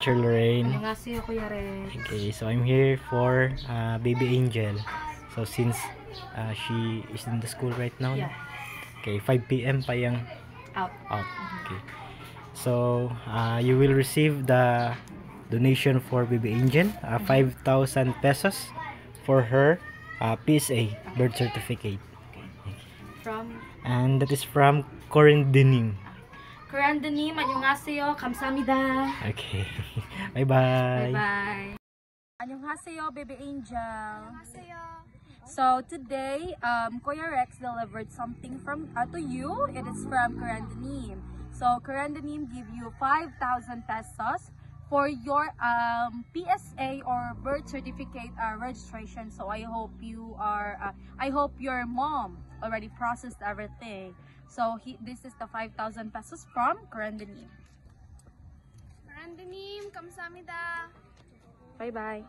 Teacher Lorraine. Annyeonghaseyo, Kuya Rex. Okay, so I'm here for Baby Angel. So since she is in the school right now. Yeah. Okay, 5 p.m. pa yung Out. Okay. So you will receive the donation for Baby Angel, 5,000 pesos for her PSA birth certificate. From And that is from Corinne Dining. Kurandanim, annyeonghaseyo, kamsahamnida. Okay. Bye-bye. Bye-bye. Annyeonghaseyo, Baby Angel. So today, Kuya Rex delivered something from to you. It is from Kurandanim. So Kurandanim give you 5,000 pesos for your PSA or birth certificate registration. So I hope you are. I hope your mom already processed everything. So this is the 5,000 pesos from Kurandanim. Kurandanim, kamsahamnida. Bye bye.